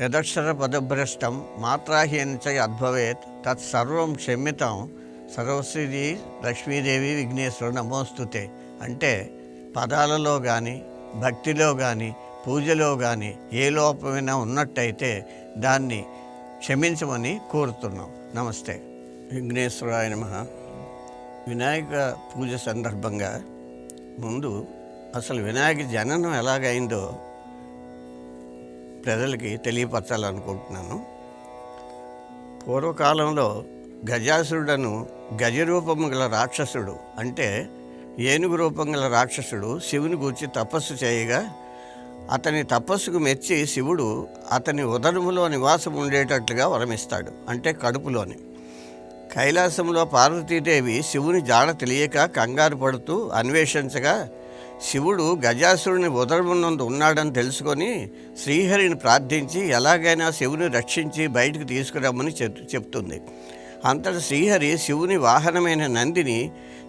యదక్షరపదభ్రష్టం మాత్రాహీనం చ యద్భవేత్ తత్సర్వం క్షమ్యతాం సర్వశ్రీ లక్ష్మీదేవి విఘ్నేశ్వరుడు నమోస్తుతే. అంటే పదాలలో కానీ భక్తిలో కానీ పూజలో కానీ ఏ లోపమైనా ఉన్నట్టయితే దాన్ని క్షమించమని కోరుతున్నాం. నమస్తే. విఘ్నేశ్వరాయ నమః. వినాయక పూజ సందర్భంగా ముందు అసలు వినాయక జననం ఎలాగైందో ప్రజలకి తెలియపరచాలనుకుంటున్నాను. పూర్వకాలంలో గజాసురుడను గజరూపము గల రాక్షసుడు, అంటే ఏనుగు రూపం గల రాక్షసుడు శివుని గూర్చి తపస్సు చేయగా అతని తపస్సుకు మెచ్చి శివుడు అతని ఉదరములో నివాసం ఉండేటట్లుగా వరమిస్తాడు, అంటే కడుపులోని. కైలాసంలో పార్వతీదేవి శివుని జాడ తెలియక కంగారు పడుతూ అన్వేషించగా శివుడు గజాసురుని ఉదరమునందు ఉన్నాడని తెలుసుకొని శ్రీహరిని ప్రార్థించి ఎలాగైనా శివుని రక్షించి బయటకు తీసుకురమ్మని చెప్తుంది. అంతటా శ్రీహరి శివుని వాహనమైన నందిని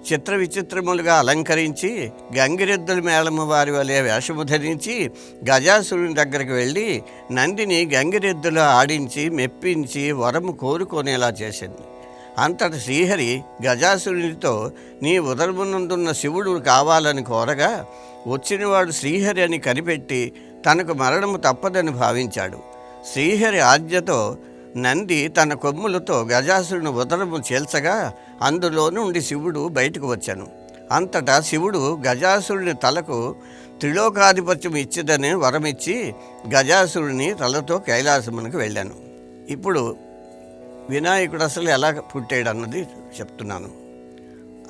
చిత్ర విచిత్రములుగా అలంకరించి గంగిరెద్దుల మేళము వారి వలె వేషము ధరించి గజాసురుని దగ్గరికి వెళ్ళి నందిని గంగిరెద్దులా ఆడించి మెప్పించి వరము కోరుకునేలా చేసింది. అంతటి శ్రీహరి గజాసురునితో నీ ఉదరమునందున్న శివుడు కావాలని కోరగా వచ్చినవాడు శ్రీహరి అని కనిపెట్టి తనకు మరణము తప్పదని భావించాడు. శ్రీహరి ఆజ్ఞతో నంది తన కొమ్ములతో గజాసురుని ఉదరము చీల్చగా అందులో నుండి శివుడు బయటకు వచ్చాను. అంతటా శివుడు గజాసురుని తలకు త్రిలోకాధిపత్యం ఇచ్చిదని వరమిచ్చి గజాసురుని తలతో కైలాసమునకు వెళ్ళాను. ఇప్పుడు వినాయకుడు అసలు ఎలా పుట్టాడు అన్నది చెప్తున్నాను.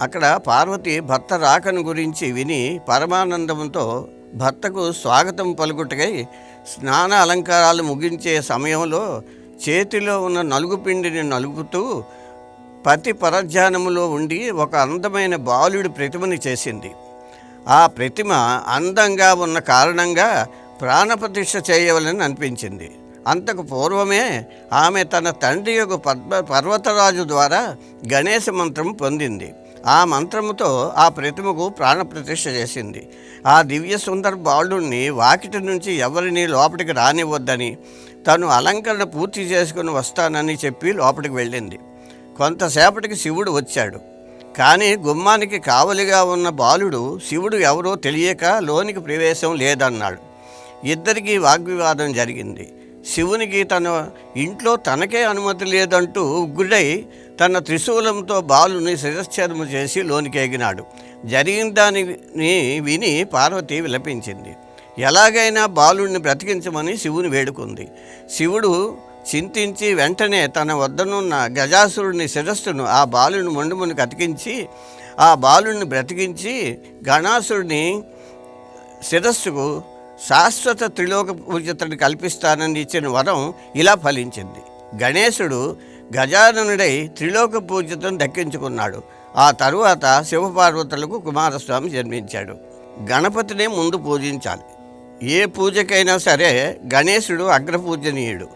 అక్కడ పార్వతి భర్త రాకను గురించి విని పరమానందంతో భర్తకు స్వాగతం పలుకుటకై స్నాన అలంకారాలు ముగించే సమయంలో చేతిలో ఉన్న నలుగు పిండిని నలుగుతూ పతి పరధ్యానములో ఉండి ఒక అందమైన బాలుడి ప్రతిమని చేసింది. ఆ ప్రతిమ అందంగా ఉన్న కారణంగా ప్రాణప్రతిష్ఠ చేయవలని అనిపించింది. అంతకు పూర్వమే ఆమె తన తండ్రి యొక్క పర్వతరాజు ద్వారా గణేశ మంత్రం పొందింది. ఆ మంత్రముతో ఆ ప్రతిమకు ప్రాణప్రతిష్ఠ చేసింది. ఆ దివ్య సుందర బాలుడిని వాకిటి నుంచి ఎవరిని లోపలికి రానివ్వద్దని, తను అలంకరణ పూర్తి చేసుకుని వస్తానని చెప్పి లోపలికి వెళ్ళింది. కొంతసేపటికి శివుడు వచ్చాడు. కానీ గుమ్మానికి కావలిగా ఉన్న బాలుడు శివుడు ఎవరో తెలియక లోనికి ప్రవేశం లేదన్నాడు. ఇద్దరికీ వాగ్వివాదం జరిగింది. శివునికి తన ఇంట్లో తనకే అనుమతి లేదంటూ ఉగ్రుడై తన త్రిశూలంతో బాలుని శిరశ్ఛేదము చేసి లోనికి ఎగినాడు. జరిగిన దానిని విని పార్వతి విలపించింది. ఎలాగైనా బాలుడిని బ్రతికించమని శివుని వేడుకుంది. శివుడు చింతించి వెంటనే తన వద్దనున్న గజాసురుని శిరస్సును ఆ బాలుని మొండుమునికి అతికించి ఆ బాలుడిని బ్రతికించి గణాసురుని శిరస్సుకు శాశ్వత త్రిలోక పూజితని కల్పిస్తానని ఇచ్చిన వరం ఇలా ఫలించింది. గణేశుడు గజాననుడై త్రిలోక పూజితను దక్కించుకున్నాడు. ఆ తరువాత శివపార్వతులకు కుమారస్వామి జన్మించాడు. గణపతిని ముందు పూజించాలి. ఏ పూజకైనా సరే గణేశుడు అగ్రపూజనీయుడు.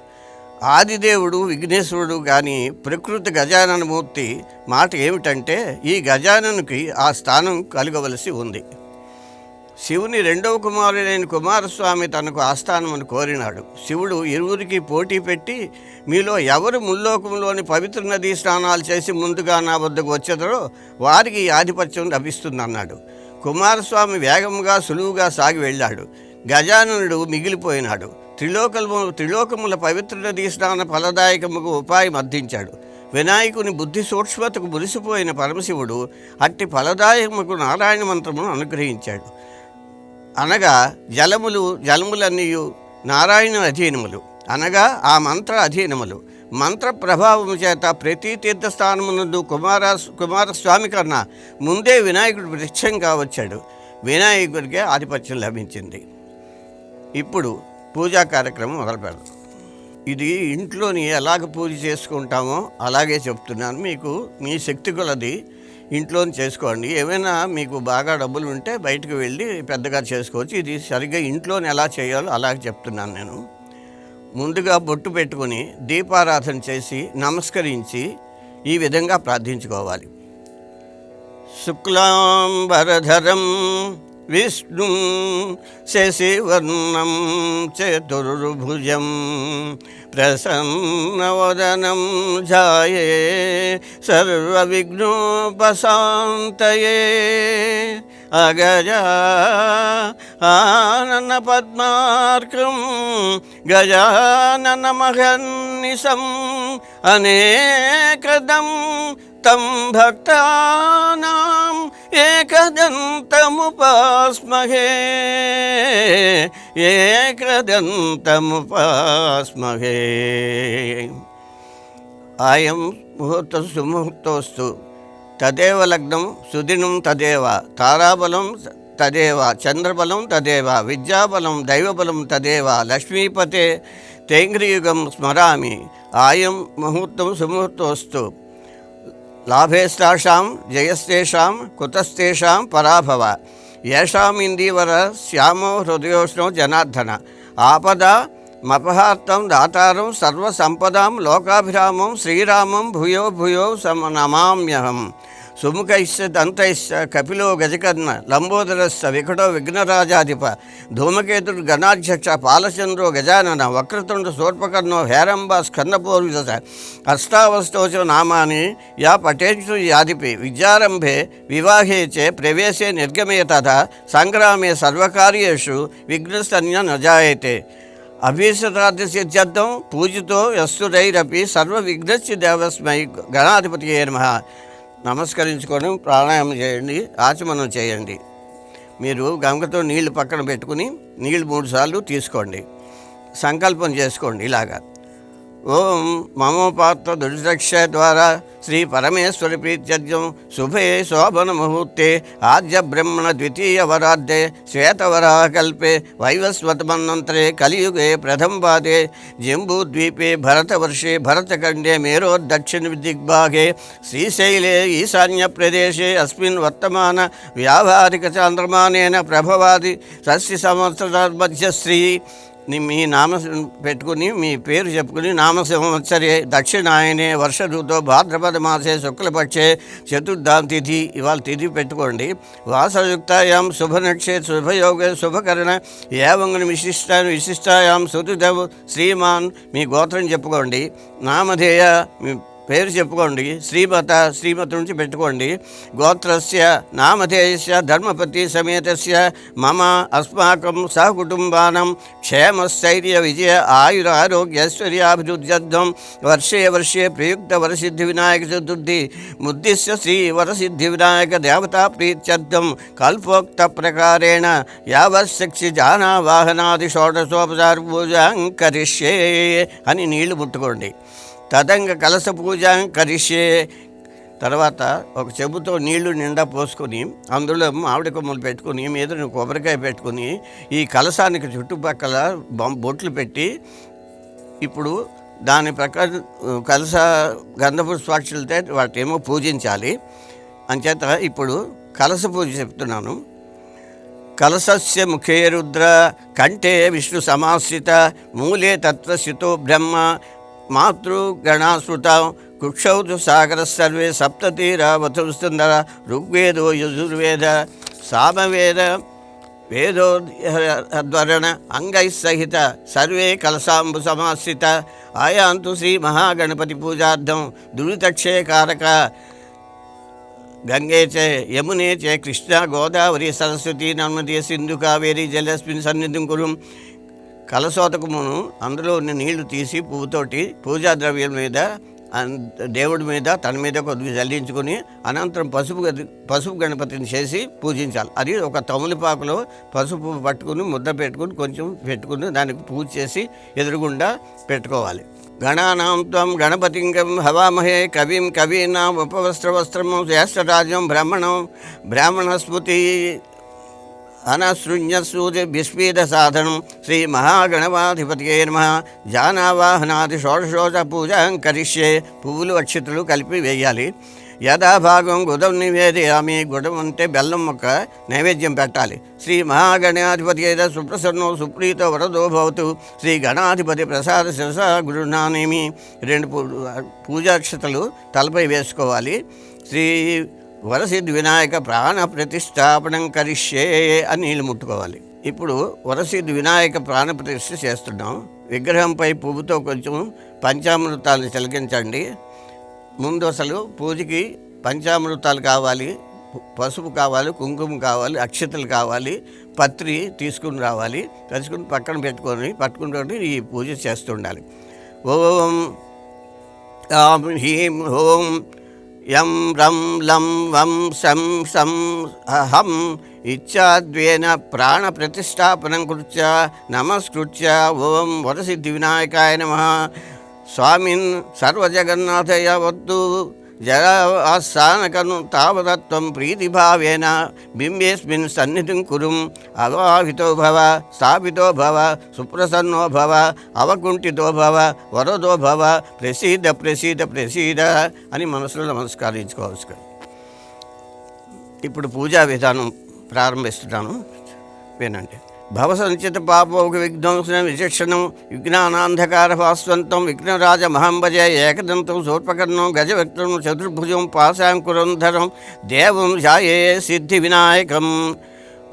ఆదిదేవుడు విఘ్నేశ్వరుడు కానీ ప్రకృతి గజాననమూర్తి మాట ఏమిటంటే ఈ గజాననుకి ఆ స్థానం కలగవలసి ఉంది. శివుని రెండవ కుమారుడైన కుమారస్వామి తనకు ఆస్థానమని కోరినాడు. శివుడు ఇరువురికి పోటీ పెట్టి మీలో ఎవరు ముల్లోకంలోని పవిత్ర నదీ స్నానాలు చేసి ముందుగా నా వద్దకు వచ్చేదరో వారికి ఈ ఆధిపత్యం లభిస్తుందన్నాడు. కుమారస్వామి వేగంగా సులువుగా సాగి వెళ్ళాడు. గజాననుడు మిగిలిపోయినాడు. త్రిలోకముల పవిత్ర నదీ స్నాన ఫలదాయకముకు ఉపాయం అర్థించాడు. వినాయకుని బుద్ధి సూక్ష్మతకు మురిసిపోయిన పరమశివుడు అట్టి ఫలదాయకముకు నారాయణ మంత్రమును అనుగ్రహించాడు. అనగా జలములన్నీయు నారాయణ అధీనములు, అనగా ఆ మంత్ర అధీనములు. మంత్ర ప్రభావము చేత ప్రతి తీర్థస్థానమునందు కుమారస్వామి కన్నా ముందే వినాయకుడు వృక్షంగా వచ్చాడు. వినాయకుడికే ఆధిపత్యం లభించింది. ఇప్పుడు పూజా కార్యక్రమం మొదలు పెడదాం. ఇది ఇంట్లోని ఎలాగ పూజ చేసుకుంటామో అలాగే చెప్తున్నాను. మీకు మీ శక్తి కొలది ఇంట్లోని చేసుకోండి. ఏమైనా మీకు బాగా డబ్బులు ఉంటే బయటకు వెళ్ళి పెద్దగా చేసుకోవచ్చు. ఇది సరిగ్గా ఇంట్లోని ఎలా చేయాలో అలాగే చెప్తున్నాను నేను. ముందుగా బొట్టు పెట్టుకొని దీపారాధన చేసి నమస్కరించి ఈ విధంగా ప్రార్థించుకోవాలి. శుక్లాంబరధరం విష్ణుం శశివర్ణం చతుర్భుజం ప్రసన్నవదనం ధ్యాయే సర్వవిఘ్నోపశాంతయే అగజా ఆనన పద్మార్కం గజాననమహర్నిశం అనేకదం తం భక్తానాం ఏకదంతముపాస్మహే ఏకదంతముపాస్మహే. ఆయం ముహూర్త సుముహూర్తోస్తు తదేవ లగ్నం సుదినం తదేవ తారాబలం తదేవ చంద్రబలం తదేవ విద్యాబలం దైవబలం తదేవ లక్ష్మీపతే తేంగ్రియుగం స్మరామి. ఆయం ముహూర్తం సుముహూర్తోస్తు లాభేస్తాషాం జయస్తేషాం కుతస్తేషాం పరాభవ యేషాం ఇందీవర శ్యామో హృదయోష్ణో జనార్దన ఆపద మపహార్తం దాతారం సర్వసంపదాం లోకాభిరామం శ్రీరామం భూయో భూయో నమామ్యహం. సుముఖైశ్చ దంతైశ్చ కపిలో గజకర్ణ లంబోదరస్స వికటో విఘ్నరాజాధిప ధూమకేతుడు గణాధ్యక్ష పాలచంద్రో గజానన వక్రతుండ శూర్పకర్ణో హేరంబ స్కందపూర్విత అష్టావష్టోచ నామాని యా పఠేషు యాదిపి విద్యారంభే వివాహే చ ప్రవేశే నిర్గమే తథా సంగ్రామే సర్వకార్యేషు విఘ్నస్తన్య నజాయతే. అభీష్టరార్థసిద్ధ్యర్థం పూజితో యస్తురైరపి సర్వవిఘ్నస్య దేవస్మై గణాధిపతియే నమః. నమస్కరించుకొని ప్రాణాయామం చేయండి, ఆచమనం చేయండి. మీరు గంగతో నీళ్లు పక్కన పెట్టుకుని నీళ్లు 3 సార్లు తీసుకోండి. సంకల్పం చేసుకోండి ఇలాగా. ఓం మమోపాత్ర దుర్దక్ష ద్వారా శ్రీ పరమేశ్వర ప్రీత్యర్థం శుభే శోభన ముహూర్తే ఆద్య బ్రహ్మణ ద్వితీయ వరార్ధే శ్వేతవరాకల్పే వైవస్వతమన్వంతరే కలియుగే ప్రథమ పాదే జంబూద్వీపే భరతవర్షే భరతఖండే మేరోర్దక్షిణ దిగ్భాగే శ్రీశైలే ఈశాన్య ప్రదేశే అస్మిన్ వర్తమాన వ్యావహారిక చాంద్రమానేన ప్రభవాది షష్ఠి సంవత్సరామధ్యశ్రీ మీ నామ పెట్టుకుని మీ పేరు చెప్పుకుని నామ సంవత్సరే దక్షిణాయనే వర్ష ఋతుతో భాద్రపద మాసే శుక్లపక్షే చతుర్థాం తిథి ఇవాళ తిథి పెట్టుకోండి. వాసయుక్తాయాం శుభనక్షే శుభయోగే శుభకరణ ఏవంగ విశిష్టాయాం సుతిదేవ్ శ్రీమాన్ మీ గోత్రం చెప్పుకోండి. నామధేయ మీ పేరు చెప్పుకోండి. శ్రీమత శ్రీమతి నుంచి పెట్టుకోండి. గోత్రస్య నామధేయస్య ధర్మపతి సమేతస్య మమ అస్మాకం సహకుటుంబానం క్షేమస్థైర్య విజయ ఆయుర ఆరోగ్య ఐశ్వర్యాభివృద్ధ్యర్థం వర్షే వర్షే ప్రయుక్త వరసిద్ధి వినాయక చతుర్థి ముద్దిశ్య శ్రీ వరసిద్ధి వినాయక దేవతా ప్రీత్యర్థం కల్పోక్త ప్రకారేణ యావశక్తి జానా వాహనాది షోడశోపచార పూజాం కరిష్యే అని నీళ్లు ముట్టుకోండి. తదంగ కలశ పూజాం కరిష్యే. తర్వాత ఒక చెంబుతో నీళ్లు నిండా పోసుకొని అందులో మామిడి కొమ్మలు పెట్టుకుని మీద కొబ్బరికాయ పెట్టుకుని ఈ కలశానికి చుట్టుపక్కల బొట్లు పెట్టి ఇప్పుడు దాని ప్రకారం కలశ గంధపుష్పాక్షులతో వాటేమో పూజించాలి. అంచేత ఇప్పుడు కలశ పూజ చెప్తున్నాను. కలశస్య ముఖే రుద్ర కంఠే విష్ణు సమాశ్రిత మూలే తత్వస్థితో బ్రహ్మ మాతృగణాశ్రుత కుక్షౌతు సాగర సర్వే సప్తతీరావతుస్తుందర ఋగ్వేదో యజుర్వేద సామవేద వేదోద్వరణ అంగైస్సహిత సర్వే కలశాంబు సమాశ్రిత ఆయాంతు శ్రీ మహాగణపతి పూజార్థం దురితక్షయకారక గంగే చ యమునే చ కృష్ణ గోదావరి సరస్వతి నర్మదే సింధు కావేరి జలస్మిన్ సన్నిధిం కురు. కలశోతకమును అందులో ఉన్న నీళ్లు తీసి పువ్వుతోటి పూజా ద్రవ్యం మీద దేవుడి మీద తన మీద కొద్దిగా జల్లించుకొని అనంతరం పసుపు గణపతిని చేసి పూజించాలి. అది ఒక తమలపాకులో పసుపు పట్టుకుని ముద్ద పెట్టుకుని కొంచెం పెట్టుకుని దానికి పూజ చేసి ఎదురుగుండా పెట్టుకోవాలి. గణానాం త్వం గణపతింగం హవామహే కవిం కవీనాం ఉపవస్త్రవస్త్రం జ్యేష్ఠరాజ్యం బ్రాహ్మణ స్మృతి అనశృణ్య సూర్య విస్పీద సాధనం శ్రీ మహాగణపాధిపతియే నమః. జానావాహనాది షోడశోజ పూజాం కరిష్యే. పువ్వులు అక్షితులు కలిపి వేయాలి. యథాభాగం గుడం నివేదయామి. గుడం అంటే బెల్లం మొక్క నైవేద్యం పెట్టాలి. శ్రీ మహాగణాధిపతి సుప్రసన్నో సుప్రీతో వరదో భవతు. శ్రీ గణాధిపతి ప్రసాద శిరస గురునానేమి. 2 పూజాక్షతలు తలపై వేసుకోవాలి. శ్రీ వరసిద్ధి వినాయక ప్రాణ ప్రతిష్టాపనం కరిష్యే అని నీళ్ళు ముట్టుకోవాలి. ఇప్పుడు వరసిద్ధి వినాయక ప్రాణ ప్రతిష్ఠ చేస్తున్నాం. విగ్రహంపై పువ్వుతో కొంచెం పంచామృతాలను చిలకించండి. ముందు అసలు పూజకి పంచామృతాలు కావాలి, పసుపు కావాలి, కుంకుమ కావాలి, అక్షతలు కావాలి, పత్రి తీసుకుని రావాలి. తీసుకుని పక్కన పట్టుకుని ఈ పూజ చేస్తుండాలి. ఓం ఆం హ్రీం ఓం యం రం లం వం శం శం అహం ఇచ్చాద్వేన ప్రాణ ప్రతిష్టాపనం కృత్య నమస్కృత్య ఓం వరసిద్ధి వినాయకాయ నమః స్వామిన్ సర్వజగన్నాథయ వద్దు జరాస్థానకను తావతత్వం ప్రీతిభావేన బింబేస్మిన్ సన్నిధిం కురుం అవాహితో భవ స్థాపితో భవ సుప్రసన్నో భవ అవకుంఠితో భవ వరదో భవ ప్రసీద ప్రసీద ప్రసీద అని మనసులో నమస్కరించుకోవచ్చు. ఇప్పుడు పూజా విధానం ప్రారంభిస్తున్నాను, వినండి. భవసంచిత పాపోక విధ్వంసనం విచక్షణం విజ్ఞానాంధకార భాస్వంతం విఘ్నరాజ మహంభజ ఏకదంతం శూర్పకర్ణం గజవక్త్రం చతుర్భుజం పాశాంకురంధరం దేవం ధ్యాయే సిద్ధి వినాయకం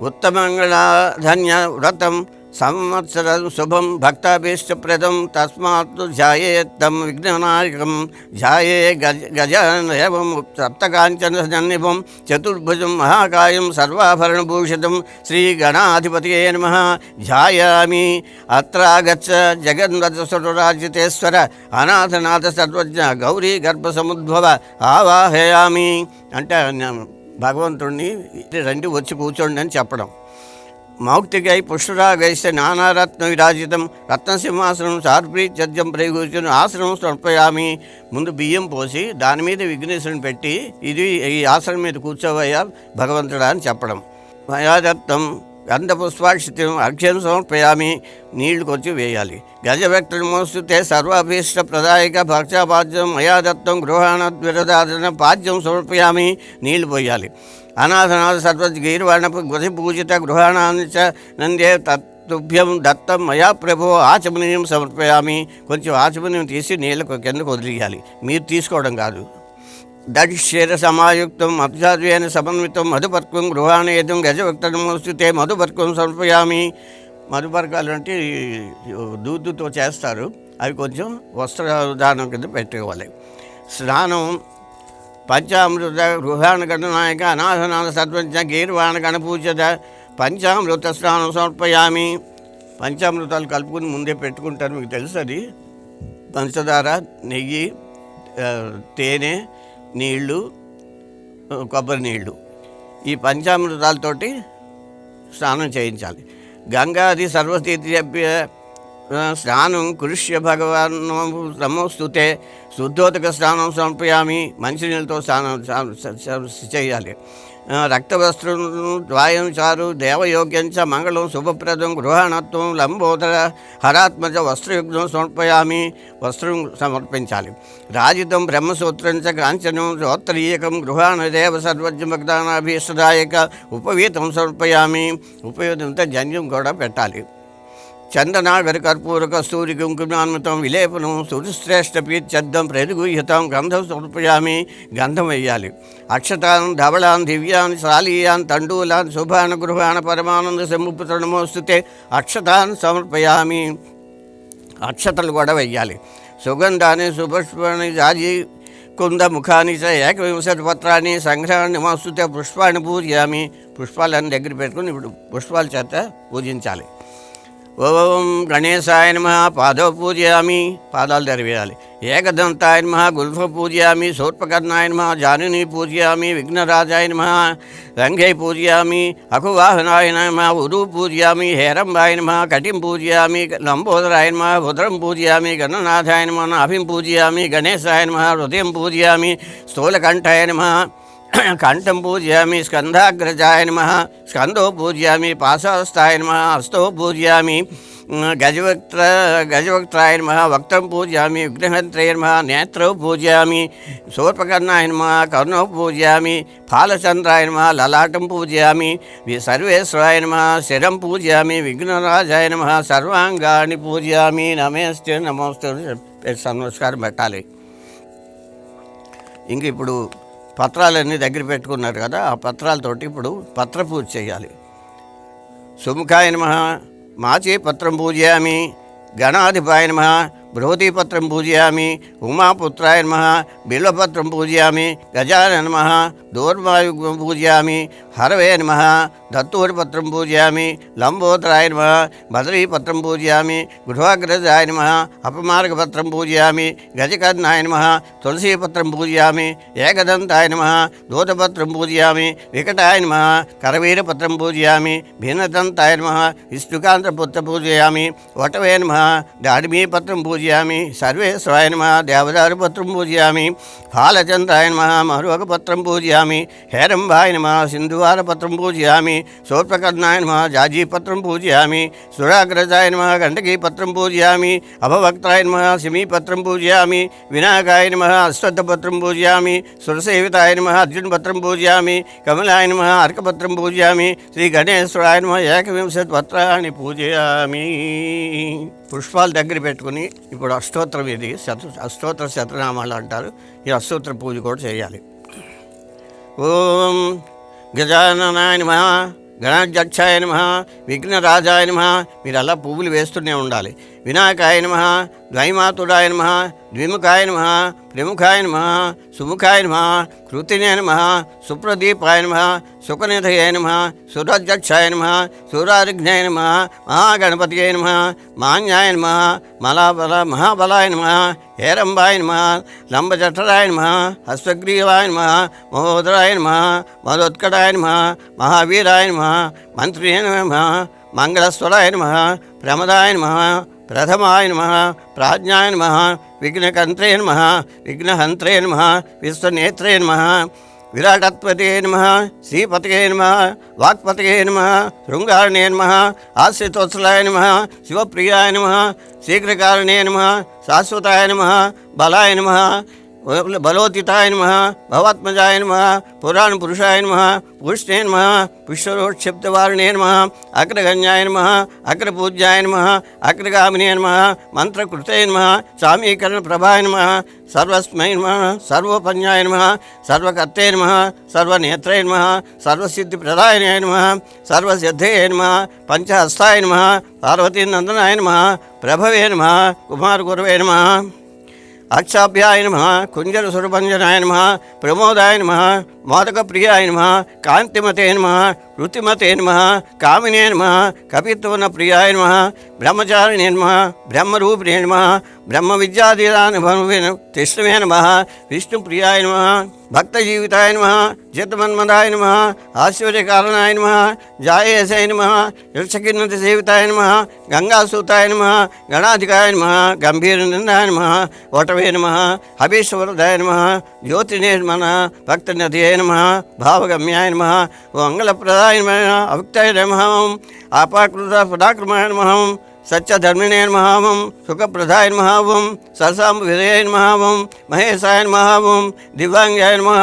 ఉత్తమంగళధన్య వ్రతం సంవత్సరం శుభం భక్తాభీష్టప్రదం తస్మాత్ ధ్యాయేత్తం విఘ్ననాయకం ధ్యాయే గజం సప్తకాంచన సన్నిభం చతుర్భుజం మహాకాయం సర్వాభరణభూషితం శ్రీగణాధిపతయే నమః ధ్యాయామి. అత్రాగచ్చ జగన్వత్సరాజితేశ్వర అనాథనాథ సర్వజ్ఞ గౌరీ గర్భసముద్భవ ఆవాహయామి అంటే భగవంతుడిని రండి వచ్చి కూర్చోండి అని చెప్పడం. మౌక్తికై పుష్పరాగైస్తే నానారత్న విరాజితం రత్నసింహాసనం సార్ప్రీత్యజ్యం ప్రయోగించిన ఆసనం సమర్పయామి. ముందు బియ్యం పోసి దాని మీద విఘ్నేశ్వరుని పెట్టి ఈ ఆసనం మీద కూర్చోవయ్యా భగవంతుడా అని చెప్పడం. మయాదత్తం గంధపుష్పాక్షితం అర్ఘ్యం సమర్పయామి. నీళ్లు కొంచెం వేయాలి. గజభక్తులు మోస్తుతే సర్వాభీష్ట ప్రదాయక భక్షాపాద్యం మయాదత్తం గృహాణద్విరదాదన పాద్యం సమర్పయామి. నీళ్లు పోయాలి. అనాథనాథ సర్వగీర్వాణపు గృహి పూజిత గృహాణాన్ని చ నందే తత్తుభ్యం దత్తం మయా ప్రభో ఆచమనీయం సమర్పయామి. కొంచెం ఆచమనీయం తీసి నీళ్ళకు కిందకు వదిలేయాలి, మీరు తీసుకోవడం కాదు. దక్షేర సమాయుక్తం మధుజాద్వేన సమన్వితం మధుపర్కం గృహాణేతం గజభక్తమోస్తుతే మధుపర్కం సమర్పయామి. మధుపర్కాలు అంటే దూదుతో చేస్తారు, అవి కొంచెం వస్త్రదానం కింద పెట్టుకోవాలి. స్నానం పంచామృత గృహాణ గణనాయక అనాథనాథ సర్వజ్ఞ గీర్వాణ గణపూజత పంచామృత స్నానం సమర్పయామి. పంచామృతాలు కలుపుకుని ముందే పెట్టుకుంటారు, మీకు తెలుసు. అది పంచదార, నెయ్యి, తేనె, నీళ్ళు, కొబ్బరి నీళ్ళు, ఈ పంచామృతాలతోటి స్నానం చేయించాలి. గంగాది సర్వతీర్థ్యభ్య స్నానం కృష్య భగవాన్ నమోస్తుతే శుద్ధోదక స్నానం సమర్పయామి. మంచినీళ్ళతో స్నానం చేయాలి. రక్తవస్త్రం ద్వాయం చారు దేవయోగ్యంచ మంగళం శుభప్రదం గృహాణత్వం లంబోదర హరాత్మజ వస్త్రయుగ్నం సమర్పయామి. వస్త్రం సమర్పించాలి. రాజితం బ్రహ్మసూత్రం చ కాంచనం శ్రోత్రీయకం గృహాణదేవ సర్వజ్ఞభక్తానాభీష్టదాయక ఉపవీతం సమర్పయామి. ఉపవీతంతో జన్యం కూడా పెట్టాలి. చందనాగరి కర్పూరక సూర్య కుంకుమాన్వితం విలేపనం సురుశ్రేష్ఠ పీత్యర్థం ప్రతిగూహ్యతం గంధం సమర్పయామి. గంధం వేయాలి. అక్షతాన్ ధవళాన్ దివ్యాన్ శాలీయాన్ తండూలాన్ శుభాన గృహాణ పరమానంద సముపుతృణమోస్తుతే అక్షతాన్ సమర్పయామి. అక్షతలు కూడా వెయ్యాలి. సుగంధాన్ని సుపుష్పాన్ని జాజి కుంద ముఖాన్ని చ ఏకవింశతి పత్రాన్ని సంగ్రహాన్ని నమస్తుతే పుష్పాన్ని పూజయామి. పుష్పాలను దగ్గర పెట్టుకుని ఇప్పుడు పుష్పాల చేత పూజించాలి. ఓం గణేశాయ నమః పాదవ పూజయామి. పాదాలు తెరవేయాలి. ఏకదంతాయ నమః గుల్ఫ పూజయామి. శూర్పకర్ణాయ నమః జానుని పూజయామి. విఘ్నరాజాయ నమః రంగై పూజయామి. అకువాహనాయ నమః ఉరు పూజయామి. హేరంబాయ నమః కటిం పూజయామి. లంబోదరాయ నమః ఉదరం పూజయామి. గణనాథాయ నమః నాభిం పూజయామి. గణేశాయ నమః హృదయం పూజయామి. స్థూలకంఠాయ నమః కంఠం పూజయామి. స్కంధాగ్రజాయ నమః స్కందో పూజయామి. పాశహస్తాయ నమః హస్తో పూజయామి. గజవక్త్రాయ నమః వక్త్రం పూజయామి. విఘ్నహంత్రయ నమః నేత్రౌ పూజయామి. శూర్పకర్ణాయ నమః కర్ణౌ పూజయామి. ఫాలచంద్రాయ నమః లలాటం పూజయామి. సర్వేశ్వరాయ నమః శిరం పూజయామి. విఘ్నరాజాయ నమః సర్వాంగాన్ని పూజయామి. నమస్తే నమస్తే నమస్కారం పెట్టాలి. ఇంక ఇప్పుడు పత్రాలన్నీ దగ్గర పెట్టుకున్నారు కదా, ఆ పత్రాలతోటి ఇప్పుడు పత్ర పూజ చేయాలి. సుముఖాయ నమః మాచే పత్రం పూజయామి, గణాధిపాయ నమః బృహతీపత్రం పూజయామి, ఉమాపుత్రాయ నమః బిల్వపత్రం పూజయామి, గజానన నమః దూర్వాయుగ్మం పూజయామి, హరవే నమః దత్తూరిపత్రం పూజయామి, లంబోదరాయ నమః బదరీపత్రం పూజయామి, గృహాగ్రజాయ నమః అపమార్గపత్రం పూజయామి, గజకర్ణాయ నమః తులసీపత్రం పూజయామి, ఏకదంతాయ నమః దూతపత్రం పూజయామి, వికటాయ నమః కరవీరపత్రం పూజయామి, భిన్నదంతాయ నమః విష్ణుకాంతపుత్ర పూజయామి, వటవే నమః దాడిమీపత్రం పూజయామి, సర్వేశ్వరాయ నమః దేవదారుపత్రం పూజయామి, ఫాలచంద్రాయ నమః మరువకపత్రం పూజయామి, హేరంబాయ నమః సింధువారపత్రం పూజయామి, శూర్పకర్ణాయ నమః జాజీపత్రం పూజయామి, సురాగ్రజాయ నమః గండకీపత్రం పూజయామి, అభవక్త్రాయ నమః శమీపత్రం పూజయామి, వినాయకాయ నమః అశ్వత్థపత్రం పూజయామి, సురసేవితాయ నమః అర్జునపత్రం పూజయామి, కమలాయ నమః అర్కపత్రం పూజయామి, శ్రీ గణేశ్వరాయ నమః ఏకవింశతి పత్రాన్ని పూజయామి. పుష్పాలు దగ్గర పెట్టుకుని ఇప్పుడు అష్టోత్తరం, ఇది అష్టోత్తర శతనామాలు అంటారు. ఈ అష్టోత్తర పూజ కూడా చేయాలి. ఓం గజాననాయ నమః గణాధ్యక్షాయ నమః విఘ్నరాజాయ నమః. మీరు అలా పువ్వులు వేస్తూనే ఉండాలి. వినాయకాయ నమః ద్వైమాతుడాయ నమః ద్విముఖాయ నమః ప్రముఖాయ నమః సుముఖాయ నమః కృతినే నమః సుప్రదీపాయ నమః సుఖనిధయాయ నమః సురాధ్యక్షాయ నమః సూరారిఘ్నాయ నమః మహాగణపతియే నమః మాన్యాయ నమః మహాబలాయ నమః హేరంబాయ నమః లంబజఠరాయ నమః హస్తగ్రీవాయ నమః మహోదరాయ నమః మదోత్కటాయ నమః మహావీరాయ నమః మంత్రినే నమః మంగళస్వరాయ నమః ప్రమదాయ నమః ప్రథమాయ నమః ప్రాజ్ఞాయ నమః విఘ్నకంత్రే నమః విఘ్నహంత్రే నమః విశ్వనేత్రే నమః విరాటత్వతే నమః శ్రీపతయే నమః వాక్పతయే నమః శృంగారణే నమః ఆశ్రితోత్సలాయ నమః శివప్రియాయ నమః శీఘ్రకారణే నమః శాశ్వతాయ నమః బలాయ నమః బలోతితాయ నమః భవాత్మజాయ నమః పురాణ పురుషాయ నమః పుష్ణే నమః పుష్పరోక్షిప్తవారిణే నమః అగ్రగణ్యాయ నమః అగ్రపూజ్యాయ నమః అగ్రగామినే నమః మంత్రకృతే నమః సామీకరణ ప్రభాయ నమః సర్వస్మై నమః సర్వోపన్యాయ నమః సర్వకర్తే నమః సర్వనేత్రే నమః సర్వసిద్ధిప్రదాయనే నమః సర్వసిద్ధయే నమః పంచహస్తాయ నమః పార్వతీనందనాయ నమః ప్రభవే నమః కుమారగురవే నమః అక్షాభ్యాయ నమః కుంజర సురభంజనాయ నమః ప్రమోదాయ నమః మోదకప్రియాయ నమః కాంతిమతే నమః రుతిమతే నమః కామినే నమః కపిత్వన ప్రియాయ నమః బ్రహ్మచారిణే నమః బ్రహ్మరూపిణే నమః బ్రహ్మ విద్యాధీరానుభవే తిష్ణవే నమః విష్ణుప్రియాయ నమః భక్తజీవితాయ నమః జితమన్మదాయ నమః ఆశ్చర్యకారణాయ నమః జాయేశాయ నమః యక్షకిన్నతి సేవితాయ నమః గంగాసూతాయ నమః గణాధికాయ నమః గంభీరనిందాయ నమః వటవే నమః అభీశ్వరదాయ నమః జ్యోతినే నమః భక్తనదియే నమః భావగమ్యాయ నమః మంగళప్రదాయ నమః అవ్యక్తాయ నమః ఆపాకృత పదాక్రమాయ నమః సత్యధర్మిణే నమః సుఖప్రదాయ నమః సరసాంబువిదయ నమః మహేశాయ నమః దివ్యాంగాయ నమః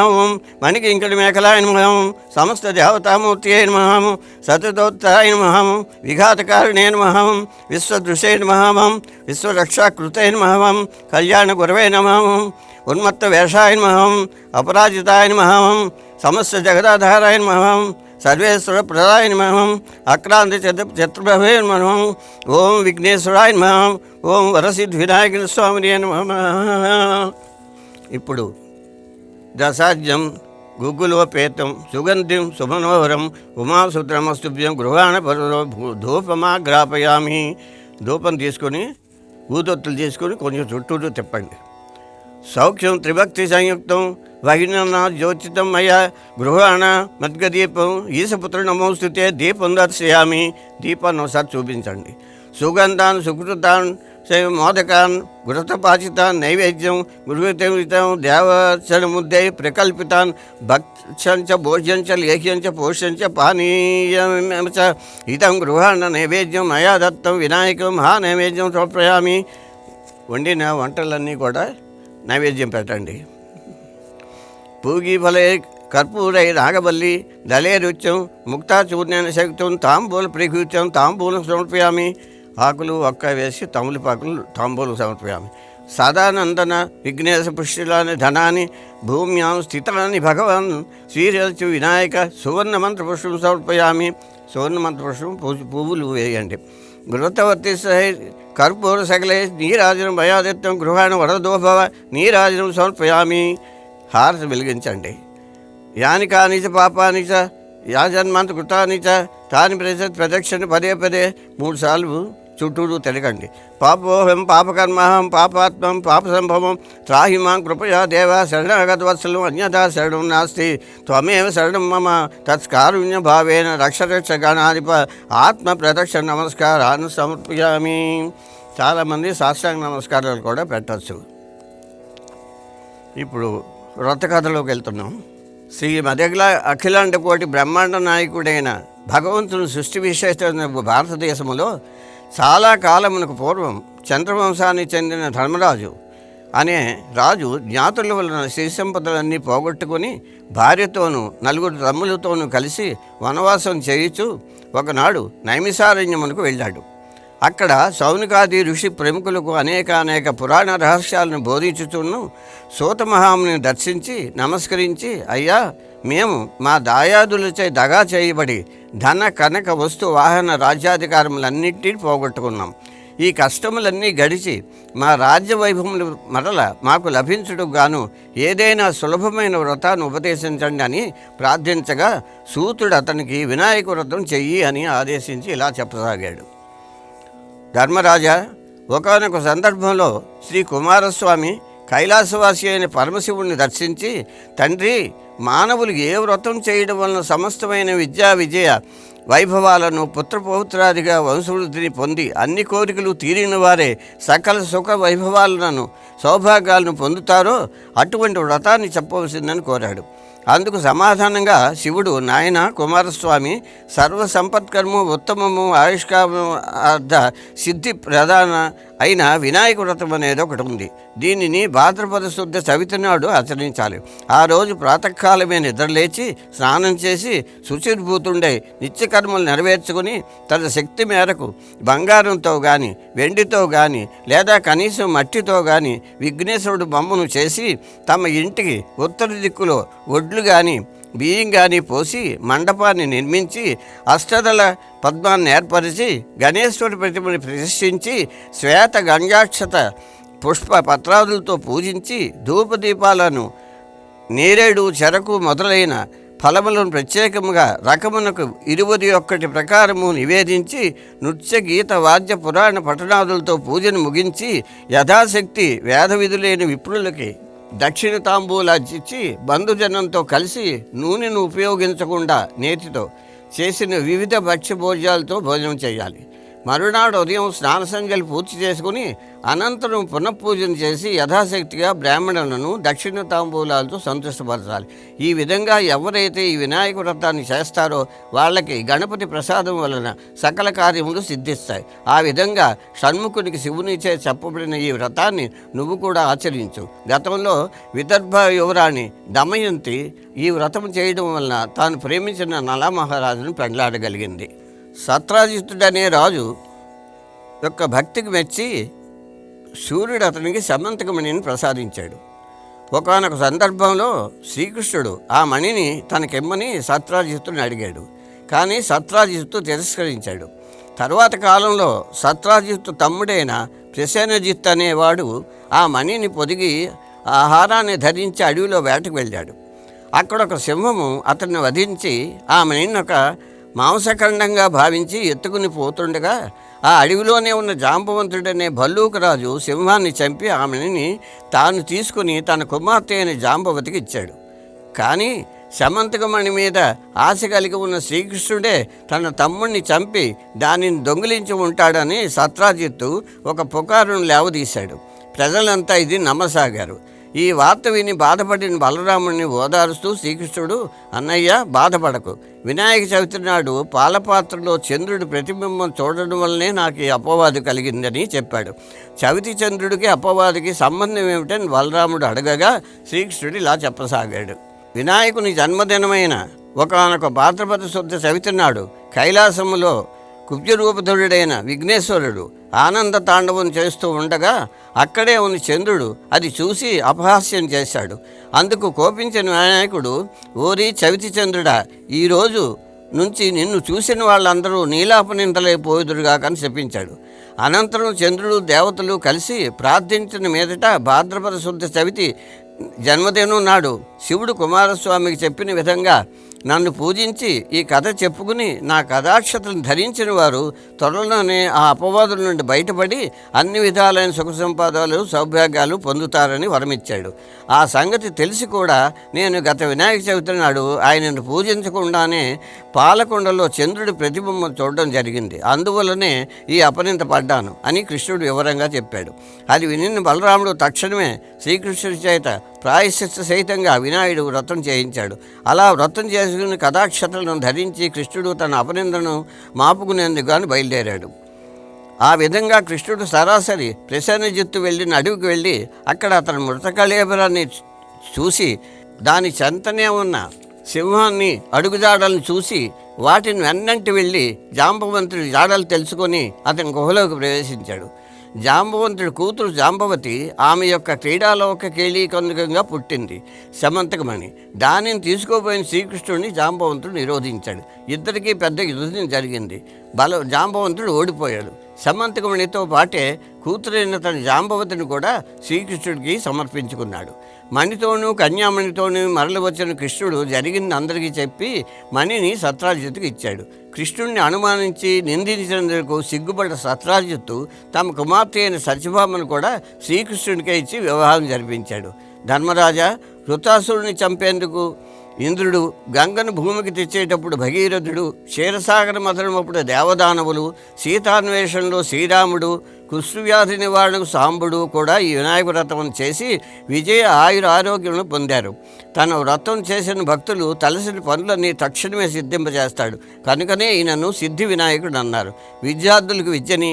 మణికింకటి మేఖలాయ నమః సమస్త దేవతామూర్తియే నమః సతతోత్తరాయ నమః విఘాతకారిణే నమః విశ్వదృశే నమః విశ్వరక్షాకృతే నమః కళ్యాణగురవే నమః ఉన్మత్త వేషాయ నమః అపరాజితాయ నమః సమస్త జగదాధారాయ నమః సర్వేశ్వర ప్రదాయ నమః అక్రాంతి చతుర్భవే నమః ఓం విఘ్నేశ్వరాయ నమః ఓం వరసిద్ధి వినాయక స్వామినే నమః. ఇప్పుడు దశాజ్యం గుగ్గులోపేతం సుగంధిం సుమనోహరం ఉమాసుద్రమస్తుభ్యం గృహాణ పరులో ధూపమాగ్రాపయామి. ధూపం తీసుకొని ఊదొత్తులు తీసుకొని కొంచెం చుట్టూరు తిప్పండి. సౌఖ్యం త్రిభక్తి సంయుక్తం వహిన జ్యోతితం మయా గృహాణ మద్గదీపం ఈశపుత్ర నమోస్తుతే దీపం దర్శయామి. దీపాన్ని ఒకసారి చూపించండి. సుగంధాన్ సుకృతాన్ మోదకాన్ ఘృతపాచితాన్ నైవేద్యం గృహీతం దేవచన ముద్దై ప్రకల్పితాన్ భక్షంచ భోజ్యంచ లేహ్యంచ పోష్యంచ పానీయం చ ఇతం గృహాణ నైవేద్యం మయా దత్తం వినాయకం మహా నైవేద్యం సమర్పయామి. వండిన వంటలన్నీ కూడా నైవేద్యం పెట్టండి. పూగి ఫలే కర్పూరై నాగబల్లి దళే రుచ్యం ముక్తాచూర్ణేన శక్తం తాంబూల ప్రికృత్యం తాంబూలం సమర్పయామి. ఆకులు ఒక్క వేసి తమలపాకులు తాంబూలం సమర్పయామి. సదానందన విఘ్నేశ పుష్టిలాని ధనాన్ని భూమ్యాం స్థితాన్ని భగవాన్ శ్రీరచు వినాయక సువర్ణ మంత్ర పుష్పం సమర్పయామి. సువర్ణ మంత్ర పుష్పం పువ్వులు వేయండి. గృహవర్తి సహి కర్పూర సకలే నీరాజనం భయాదిత్యం గృహాణ వరదోభవ నీరాజనం సమర్పయామి. హారతి వెలిగించండి. యాని కానిచ పాపానిచ యాజన్మంత కృతానిచ తాని ప్రదక్షిణ పదే పదే 3 సార్లు చుట్టూరు తిరగండి. పాపోహం పాపకర్మహం పాపాత్మం పాప సంభవం త్రాహి మాం కృపయా దేవ శరణాగతవత్సలం అన్యథా శరణం నాస్తి త్వమేవ శరణం మమ తత్కారుణ్య భావేన రక్ష గణాధిప ఆత్మ ప్రదక్షిణ నమస్కారాన్ని సమర్పయామి. చాలామంది సాష్టాంగ నమస్కారాలు కూడా పెట్టచ్చు. ఇప్పుడు వ్రత కథలోకి వెళ్తున్నాం. శ్రీ మదగల అఖిలాండ కోటి బ్రహ్మాండ నాయకుడైన భగవంతుని సృష్టి విశేషమైన భారతదేశంలో చాలా కాలమునకు పూర్వం చంద్రవంశానికి చెందిన ధర్మరాజు అనే రాజు జ్ఞాతుల వలన శ్రీ సంపదలన్నీ పోగొట్టుకొని భార్యతోనూ 4 తమ్ములతోనూ కలిసి వనవాసం చేయుచు ఒకనాడు నైమిసారణ్యమునకు వెళ్ళాడు. అక్కడ సౌనికాది ఋషి ప్రముఖులకు అనేక పురాణ రహస్యాలను బోధించుచును సూత మహాముని దర్శించి నమస్కరించి, అయ్యా, మేము మా దాయాదులచే దగా చేయబడి ధన కనక వస్తు వాహన రాజ్యాధికారములన్నింటినీ పోగొట్టుకున్నాం. ఈ కష్టములన్నీ గడిచి మా రాజ్య వైభవములు మరల మాకు లభించుటకు గాను ఏదైనా సులభమైన వ్రతాన్ని ఉపదేశించండి అని ప్రార్థించగా సూతుడు అతనికి వినాయక వ్రతం చెయ్యి అని ఆదేశించి ఇలా చెప్పసాగాడు. ధర్మరాజా, ఒకానొక సందర్భంలో శ్రీ కుమారస్వామి కైలాసవాసి అయిన పరమశివుణ్ణి దర్శించి, తండ్రి, మానవులు ఏ వ్రతం చేయడం వలన సమస్తమైన విద్యా విజయ వైభవాలను పుత్రపౌత్రాదిగా వంశవృద్ధిని పొంది అన్ని కోరికలు తీరిన వారే సకల సుఖ వైభవాలను సౌభాగ్యాలను పొందుతారో అటువంటి వ్రతాన్ని చెప్పవలసిందని కోరాడు. అందుకు సమాధానంగా శివుడు, నాయన కుమారస్వామి, సర్వసంపత్కర్ము ఉత్తమము ఆయుష్కార్థ సిద్ధి ప్రధాన అయిన వినాయక వ్రతం అనేది ఒకటి ఉంది. దీనిని భాద్రపద శుద్ధ చవితి నాడు ఆచరించాలి. ఆ రోజు ప్రాతకాలమే నిద్రలేచి స్నానం చేసి శుచిర్భూతుండే నిత్యకర్మలు నెరవేర్చుకుని తన శక్తి మేరకు బంగారంతో కానీ వెండితో కానీ లేదా కనీసం మట్టితో కానీ విఘ్నేశ్వరుడు బొమ్మను చేసి తమ ఇంటికి ఉత్తర దిక్కులో ఒడ్లు కానీ బియ్యం కానీ పోసి మండపాన్ని నిర్మించి అష్టదళ పద్మాన్ని ఏర్పరిచి గణేశ్వరి ప్రతిమని ప్రతిష్ఠించి శ్వేత గంగాక్షత పుష్ప పత్రాదులతో పూజించి ధూపదీపాలను నేరేడు చెరకు మొదలైన ఫలములను ప్రత్యేకముగా రకమునకు 21 ప్రకారము నివేదించి నృత్య గీత వాద్య పురాణ పఠనాదులతో పూజను ముగించి యథాశక్తి వేద విధులైన విప్రులకి దక్షిణ తాంబూలాచిచ్చి బంధుజనంతో కలిసి నూనెను ఉపయోగించకుండా నేతితో చేసిన వివిధ భక్ష్యభోజ్యాలతో భోజనం చేయాలి. మరునాడు ఉదయం స్నాన సంధ్యలు పూర్తి చేసుకుని అనంతరం పునఃపూజన చేసి యథాశక్తిగా బ్రాహ్మణులను దక్షిణ తాంబూలాలతో సంతృష్టపరచాలి. ఈ విధంగా ఎవరైతే ఈ వినాయక వ్రతాన్ని చేస్తారో వాళ్ళకి గణపతి ప్రసాదం వలన సకల కార్యములు సిద్ధిస్తాయి. ఆ విధంగా షణ్ముఖునికి శివునిచే చెప్పబడిన ఈ వ్రతాన్ని నువ్వు కూడా ఆచరించు. గతంలో విదర్భ యువరాణి దమయంతి ఈ వ్రతం చేయడం వలన తాను ప్రేమించిన నల మహారాజును పెండ్లాడగలిగింది. సత్రాజిత్తుడనే రాజు యొక్క భక్తికి మెచ్చి సూర్యుడు అతనికి సమంతకమణిని ప్రసాదించాడు. ఒకానొక సందర్భంలో శ్రీకృష్ణుడు ఆ మణిని తనకిమ్మని సత్రాజిత్తుని అడిగాడు. కానీ సత్రాజిత్తు తిరస్కరించాడు. తర్వాత కాలంలో సత్రాజిత్తు తమ్ముడైన ప్రసేనజిత్ అనేవాడు ఆ మణిని పొదిగి ఆహారాన్ని ధరించి అడవిలో వేటకు వెళ్ళాడు. అక్కడ ఒక సింహము అతన్ని వధించి ఆ మణిని ఒక మాంసఖండంగా భావించి ఎత్తుకుని పోతుండగా ఆ అడవిలోనే ఉన్న జాంబవంతుడనే భల్లూకరాజు సింహాన్ని చంపి ఆమెని తాను తీసుకుని తన కుమార్తె అయిన జాంబవతికి ఇచ్చాడు. కానీ సమంతకమణి మీద ఆశ కలిగి ఉన్న శ్రీకృష్ణుడే తన తమ్ముడిని చంపి దానిని దొంగిలించి ఉంటాడని సత్రాజిత్తు ఒక పుకారును లేవదీశాడు. ప్రజలంతా ఇది నమ్మసాగారు. ఈ వార్త విని బాధపడిన బలరాముడిని ఓదారుస్తూ శ్రీకృష్ణుడు, అన్నయ్య, బాధపడకు. వినాయక చవితి నాడు పాలపాత్రలో చంద్రుడి ప్రతిబింబం చూడడం వల్లనే నాకు ఈ అపవాదు కలిగిందని చెప్పాడు. చవితి చంద్రుడికి అపవాదికి సంబంధం ఏమిటని బలరాముడు అడగగా శ్రీకృష్ణుడు ఇలా చెప్పసాగాడు. వినాయకుని జన్మదినమైన ఒకనొక భాద్రపద శుద్ధ చవితి నాడు కైలాసములో కుబ్జరూపధరుడైన విఘ్నేశ్వరుడు ఆనంద తాండవం చేస్తూ ఉండగా అక్కడే ఉన్న చంద్రుడు అది చూసి అపహాస్యం చేశాడు. అందుకు కోపించిన వినాయకుడు, ఓరి చవితి చంద్రుడా, ఈరోజు నుంచి నిన్ను చూసిన వాళ్ళందరూ నీలాపనిందలైపోదురుగా అని శపించాడు. అనంతరం చంద్రుడు దేవతలు కలిసి ప్రార్థించిన మీదట భాద్రపద శుద్ధ చవితి జన్మదినం నాడు శివుడు కుమారస్వామికి చెప్పిన విధంగా నన్ను పూజించి ఈ కథ చెప్పుకుని నా కథాక్షతలను ధరించిన వారు త్వరలోనే ఆ అపవాదుల నుండి బయటపడి అన్ని విధాలైన సుఖ సంపాదాలు సౌభాగ్యాలు పొందుతారని వరమిచ్చాడు. ఆ సంగతి తెలిసి కూడా నేను గత వినాయక చవితి నాడు ఆయనను పూజించకుండానే పాలకొండలో చంద్రుడి ప్రతిబింబం చూడడం జరిగింది. అందువల్లనే ఈ అపనింద పడ్డాను అని కృష్ణుడు వివరంగా చెప్పాడు. అది వినిన బలరాముడు తక్షణమే శ్రీకృష్ణుడి చేత ప్రాయశ్చిత్త సహితంగా వినాయకుడు వ్రతం చేయించాడు. అలా వ్రతం చేసుకుని కథాక్షతలను ధరించి కృష్ణుడు తన అపనిందను మాపుకునేందుకు గాను బయలుదేరాడు. ఆ విధంగా కృష్ణుడు సరాసరి ప్రసన్నజిత్తు వెళ్ళిన అడవికి వెళ్ళి అక్కడ అతని మృతకళేబరాన్ని చూసి దాని చెంతనే ఉన్న సింహాన్ని అడుగుజాడలను చూసి వాటిని వెన్నంటి వెళ్ళి జాంబవంతుడి జాడలు తెలుసుకొని అతని గుహలోకి ప్రవేశించాడు. జాంబవంతుడి కూతురు జాంబవతి ఆమె యొక్క క్రీడాలోక కేళీకందుకంగా పుట్టింది సమంతకమణి. దానిని తీసుకోపోయిన శ్రీకృష్ణుడిని జాంబవంతుడు నిరోధించాడు. ఇద్దరికీ పెద్ద యుద్ధం జరిగింది. జాంబవంతుడు ఓడిపోయాడు. సమంతకమణితో పాటే కూతురైన తన జాంబవతిని కూడా శ్రీకృష్ణుడికి సమర్పించుకున్నాడు. మణితోనూ కన్యామణితోనూ మరలి వచ్చిన కృష్ణుడు జరిగింది అందరికీ చెప్పి మణిని సత్రాజిత్తుకు ఇచ్చాడు. కృష్ణుడిని అనుమానించి నిందించినందుకు సిగ్గుపడ్డ సత్రాజిత్తు తమ కుమార్తె అయిన సత్యభామను కూడా శ్రీకృష్ణుడికే ఇచ్చి వివాహం జరిపించాడు. ధర్మరాజా, వృతాసురుని చంపేందుకు ఇంద్రుడు, గంగను భూమికి తెచ్చేటప్పుడు భగీరథుడు, క్షీరసాగర మథనమప్పుడు దేవదానవులు, సీతాన్వేషణలో శ్రీరాముడు, కుష్ఠవ్యాధి నివారణకు సాంబుడు కూడా ఈ వినాయక వ్రతం చేసి విజయ ఆయుర ఆరోగ్యములను పొందారు. తన వ్రతం చేసిన భక్తులు తలసిన పనులన్నీ తక్షణమే సిద్ధింపజేస్తాడు. కనుకనే ఈయనను సిద్ధి వినాయకుడు అన్నారు. విద్యార్థులకు విద్యని,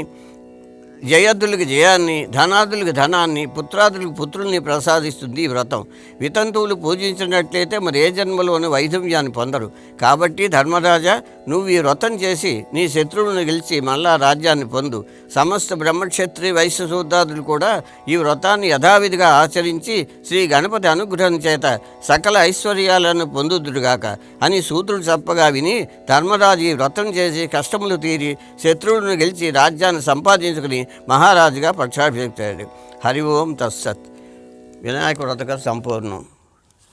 జయార్థులకు జయాన్ని, ధనార్థులకు ధనాన్ని, పుత్రాదులకు పుత్రుల్ని ప్రసాదిస్తుంది ఈ వ్రతం. వితంతువులు పూజించినట్లయితే మరి ఏ జన్మలోని వైధవ్యాన్ని పొందరు. కాబట్టి ధర్మరాజా, నువ్వు ఈ వ్రతం చేసి నీ శత్రువులను గెలిచి మళ్ళా రాజ్యాన్ని పొందు. సమస్త బ్రహ్మక్షత్రి వైశ్య శూద్రాదులు కూడా ఈ వ్రతాన్ని యథావిధిగా ఆచరించి శ్రీ గణపతి అనుగ్రహం చేత సకల ఐశ్వర్యాలను పొందుదురుగాక అని సూత్రుడు చెప్పగా విని ధర్మరాజు ఈ వ్రతం చేసి కష్టములు తీరి శత్రువులను గెలిచి రాజ్యాన్ని సంపాదించుకుని మహారాజుగా పట్టాభిషేకాడు. హరి ఓం తత్సత్. వినాయక వ్రత సంపూర్ణం.